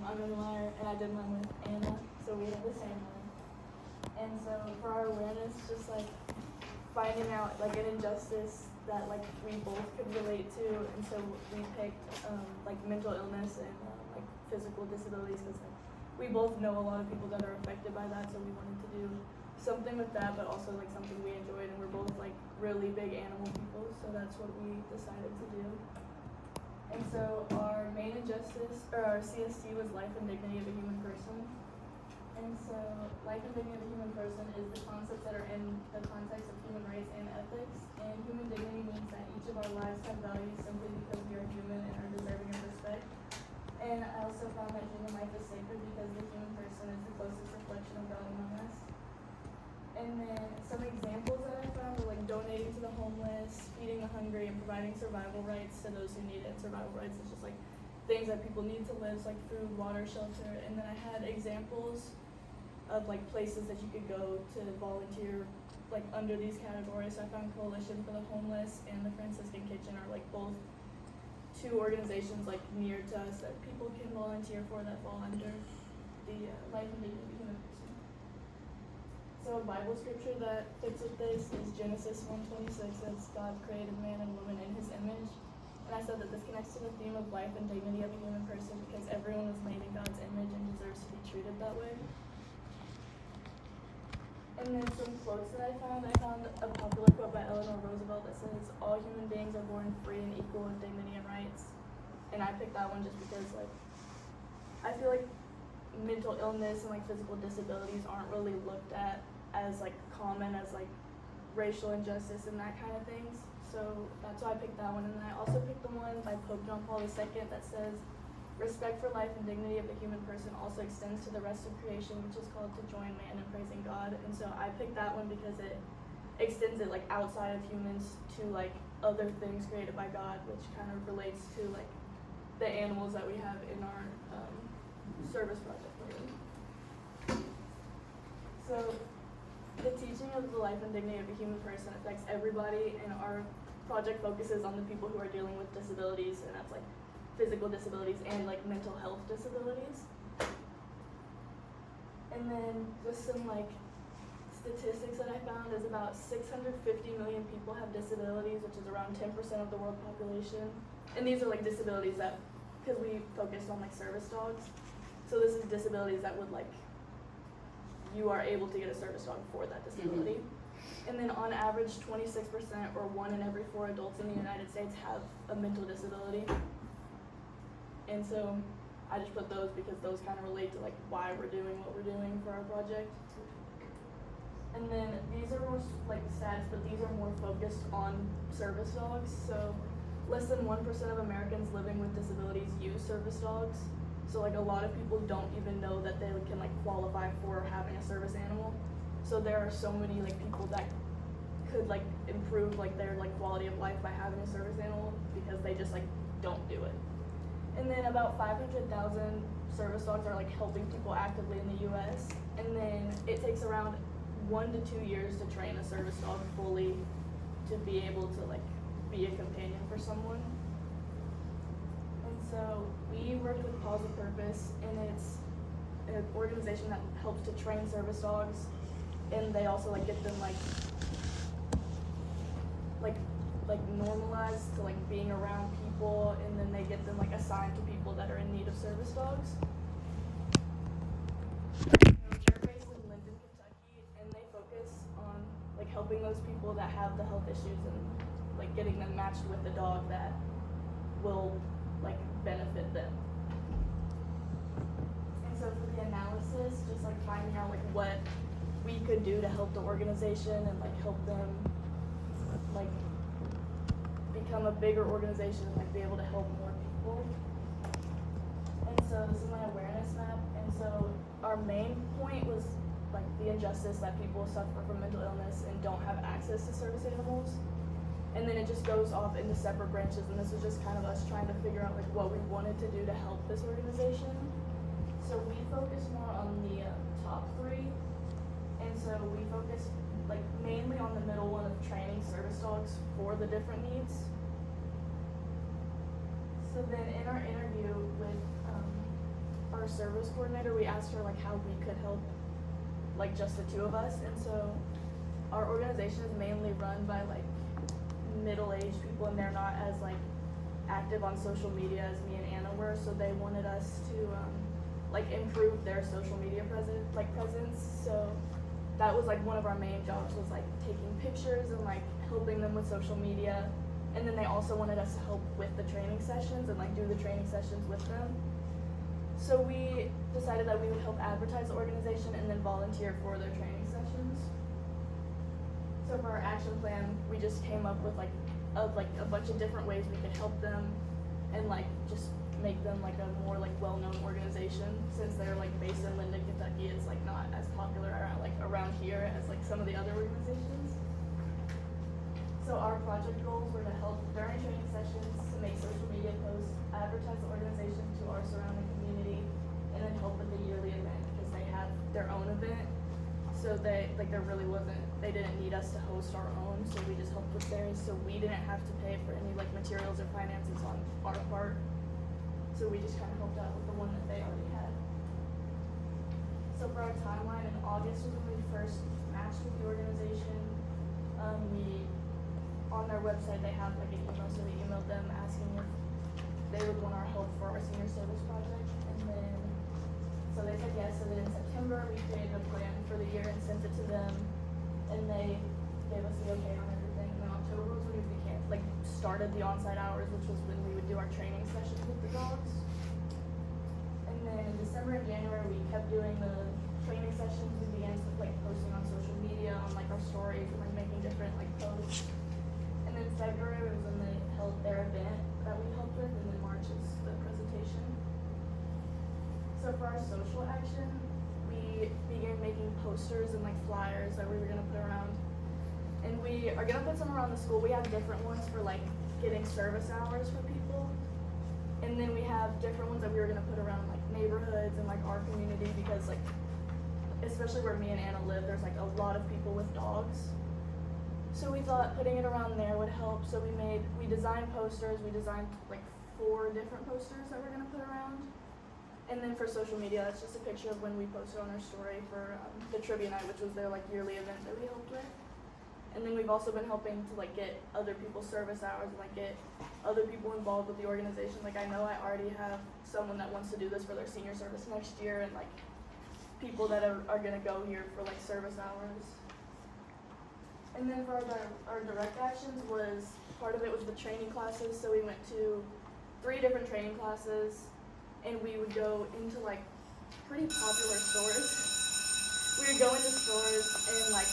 I'm in Meyer, and I did mine with Anna, so we had the same one. And so for our awareness, just like finding out like an injustice that like we both could relate to, and so we picked like mental illness and like physical disabilities because like we both know a lot of people that are affected by that, so we wanted to do something with that, but also like something we enjoyed, and we're both like really big animal people, so that's what we decided to do. And so our main injustice, or our CST, was life and dignity of a human person. And so life and dignity of a human person is the concepts that are in the context of human rights and ethics. And human dignity means that each of our lives have value simply because we are human and are deserving of respect. And I also found that human life is sacred because the human person is the closest reflection of God among us. And then some examples that I found were like donating to the homeless, feeding the hungry, and providing survival rights to those who need it. Survival rights is just like things that people need to live, like food, water, shelter. And then I had examples of like places that you could go to volunteer like under these categories. So I found Coalition for the Homeless and the Franciscan Kitchen are like both two organizations like near to us that people can volunteer for that fall under the life and dignity of the human person. So a Bible scripture that fits with this is Genesis 1:26. That's God created man and woman in his image. And I said that this connects to the theme of life and dignity of a human person because everyone was made in God's image and deserves to be treated that way. And then some quotes that I found a popular quote by Eleanor Roosevelt that says, "All human beings are born free and equal in dignity and rights." And I picked that one just because like I feel like mental illness and like physical disabilities aren't really looked at as like common as like racial injustice and that kind of things. So that's why I picked that one. And then I also picked the one by Pope John Paul II that says, "Respect for life and dignity of the human person also extends to the rest of creation, which is called to join man in praising God." And so I picked that one because it extends it like outside of humans to like other things created by God, which kind of relates to like the animals that we have in our service project. So the teaching of the life and dignity of a human person affects everybody, and our project focuses on the people who are dealing with disabilities, and that's like physical disabilities and like mental health disabilities. And then just some like statistics that I found is about 650 million people have disabilities, which is around 10% of the world population. And these are like disabilities that, because we focused on like service dogs, so this is disabilities that would like, you are able to get a service dog for that disability. Mm-hmm. And then on average, 26% or 1 in every 4 adults in the United States have a mental disability. And so I just put those because those kind of relate to like why we're doing what we're doing for our project. And then these are more like stats, but these are more focused on service dogs. So less than 1% of Americans living with disabilities use service dogs. So like a lot of people don't even know that they can like qualify for having a service animal. So there are so many like people that could like improve like their like quality of life by having a service animal because they just like don't do it. And then about 500,000 service dogs are like helping people actively in the US. And then it takes around 1 to 2 years to train a service dog fully to be able to like be a companion for someone. And so we worked with Paws of Purpose, and it's an organization that helps to train service dogs, and they also like get them like normalized to like being around people, and then they get them like assigned to people that are in need of service dogs. They're based in Linden, Kentucky, and they focus on like helping those people that have the health issues and like getting them matched with a dog that will like benefit them. And so for the analysis, just like finding out like what we could do to help the organization and like help them like become a bigger organization and like be able to help more people. And so this is my awareness map. And so our main point was like the injustice that people suffer from mental illness and don't have access to service animals. And then it just goes off into separate branches, and this was just kind of us trying to figure out like what we wanted to do to help this organization. So we focused more on the top 3, and so we focused like mainly on the middle one of training service dogs for the different needs. So then in our interview with our service coordinator, we asked her like how we could help, like just the two of us. And so our organization is mainly run by like middle-aged people, and they're not as like active on social media as me and Anna were. So they wanted us to like improve their social media presence. So that was like one of our main jobs, was like taking pictures and like helping them with social media. And then they also wanted us to help with the training sessions and like do the training sessions with them. So we decided that we would help advertise the organization and then volunteer for their training sessions. So for our action plan, we just came up with like a bunch of different ways we could help them and like just make them like a more like well-known organization. Since they're like based in Linden, Kentucky, it's like not as popular around here as like some of the other organizations. So our project goals were to help during training sessions, to make social media posts, advertise the organization to our surrounding community, and then help with the yearly event, because they have their own event. So they didn't need us to host our own, so we just helped with theirs. So we didn't have to pay for any like materials or finances on our part. So we just kind of helped out with the one that they already had. So for our timeline, in August was when we first matched with the organization. On their website they have like an email, so we emailed them asking if they would want our help for our senior service project, and then so they said yes. So then in September we created a plan for the year and sent it to them, and they gave us the okay on everything. And then October was when we started the on-site hours, which was when we would do our training sessions with the dogs. And then in December and January we kept doing the training sessions. We began posting on social media, on our stories, and making different posts. And then February was when they held their event that we helped with, and then March is the presentation. So for our social action, we began making posters and flyers that we were gonna put around. And we are gonna put some around the school. We have different ones for getting service hours for people. And then we have different ones that we were gonna put around neighborhoods and our community, because especially where me and Anna live, there's a lot of people with dogs. So we thought putting it around there would help. So we designed posters. We designed 4 different posters that we're gonna put around. And then for social media, that's just a picture of when we posted on our story for the trivia night, which was their yearly event that we helped with. And then we've also been helping to get other people's service hours and get other people involved with the organization. I know I already have someone that wants to do this for their senior service next year, and people that are gonna go here for service hours. And then for our direct actions, part of it was the training classes. So we went to 3 different training classes, and we would go into pretty popular stores. We would go into stores and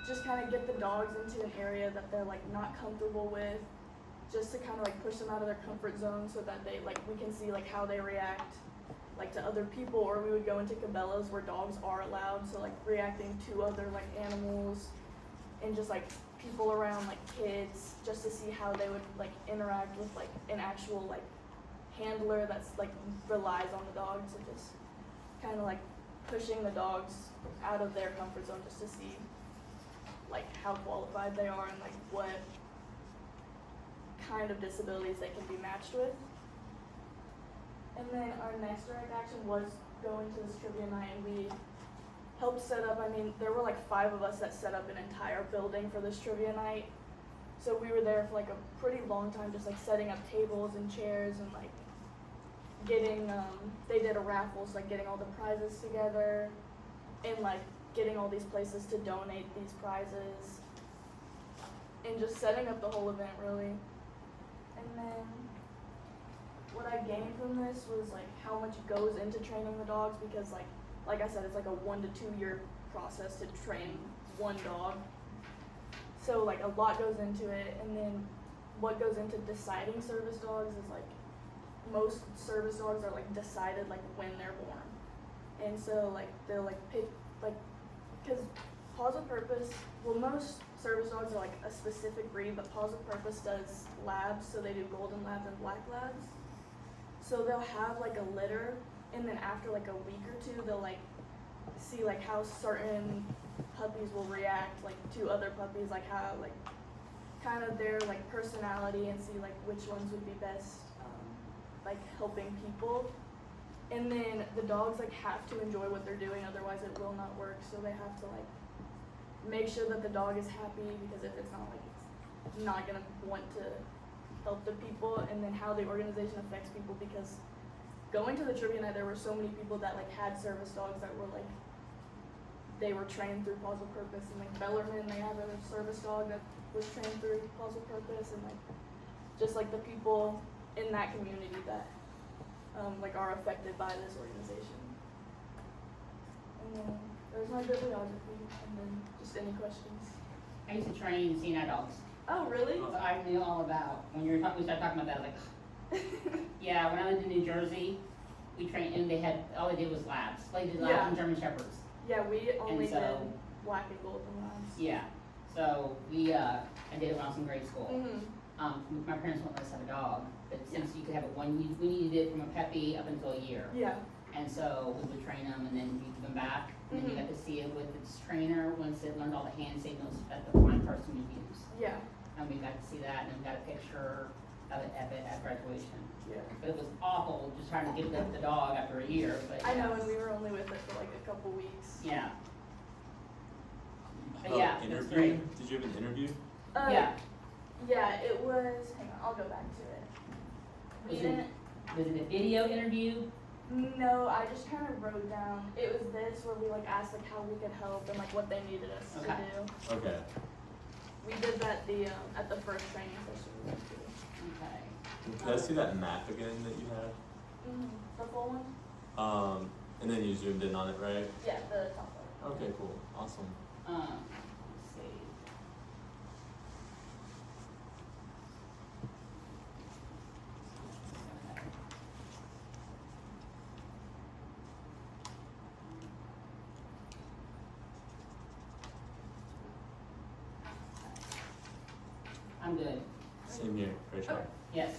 just kind of get the dogs into an area that they're not comfortable with, just to kind of push them out of their comfort zone, so that they we can see how they react to other people. Or we would go into Cabela's where dogs are allowed, so reacting to other animals, and just people around kids, just to see how they would interact with an actual handler that's relies on the dog, to just kind of pushing the dogs out of their comfort zone, just to see how qualified they are and what kind of disabilities they can be matched with. And then our next direct action was going to this trivia night, and we helped set up. There were 5 of us that set up an entire building for this trivia night. So we were there for a pretty long time, just setting up tables and chairs, and getting they did a raffle, so getting all the prizes together, and getting all these places to donate these prizes, and just setting up the whole event really. And then what I gained from this was how much goes into training the dogs, because like I said, it's a 1 to 2 year process to train one dog. So a lot goes into it. And then what goes into deciding service dogs is most service dogs are decided when they're born. And so they'll pick because Paws with Purpose, well, most service dogs are a specific breed, but Paws with Purpose does labs, so they do golden labs and black labs. So they'll have a litter, and then after a week or 2, they'll see how certain puppies will react to other puppies, how kind of their personality, and see which ones would be best helping people. And then the dogs like have to enjoy what they're doing, otherwise it will not work. So they have to like make sure that the dog is happy, because if it's not, like, it's not gonna want to help the people. And then how the organization affects people, because going to the trivia night, there were so many people that like had service dogs that were like, they were trained through Paws with Purpose. And like Bellarmine, they have a service dog that was trained through Paws with Purpose, and like just like the people in that community that like are affected by this organization. And then there's my bibliography, and then just any questions. I used to train CNI dogs. Oh, really? So I knew all about, when we started talking about that, I was like, yeah, when I lived in New Jersey, we trained, and all they did was labs. They did labs Yeah. and German Shepherds. Yeah, we only so- did black and golden labs. Yeah, so I did it when I was in grade school. Mm-hmm. My parents wouldn't let us have a dog, but since you could have it we needed it from a puppy up until a year. Yeah. And so we would train them and then we give them back. And then you got to see it with its trainer once it learned all the hand signals that the blind person would use. Yeah. And we got to see that, and then we got a picture of it at graduation. Yeah. But it was awful just trying to give the dog after a year, but. I know, and we were only with it for like a couple weeks. Yeah. But yeah, it was interview? great. Did you have an interview? Yeah. Yeah, it was, hang on, I'll go back to it. We Was it- didn't, Was it a video interview? no, I just kind of wrote down, it was this where we like asked like how we could help and like what they needed us Okay. to do. Okay. We did that at the first training session we went to. Okay. Can I see that map again that you had? The full one? And then you zoomed in on it, right? Yeah, the top one. Okay, cool. Awesome. Let's see. Okay. I'm good. Same here, Rachel. Okay. Yes.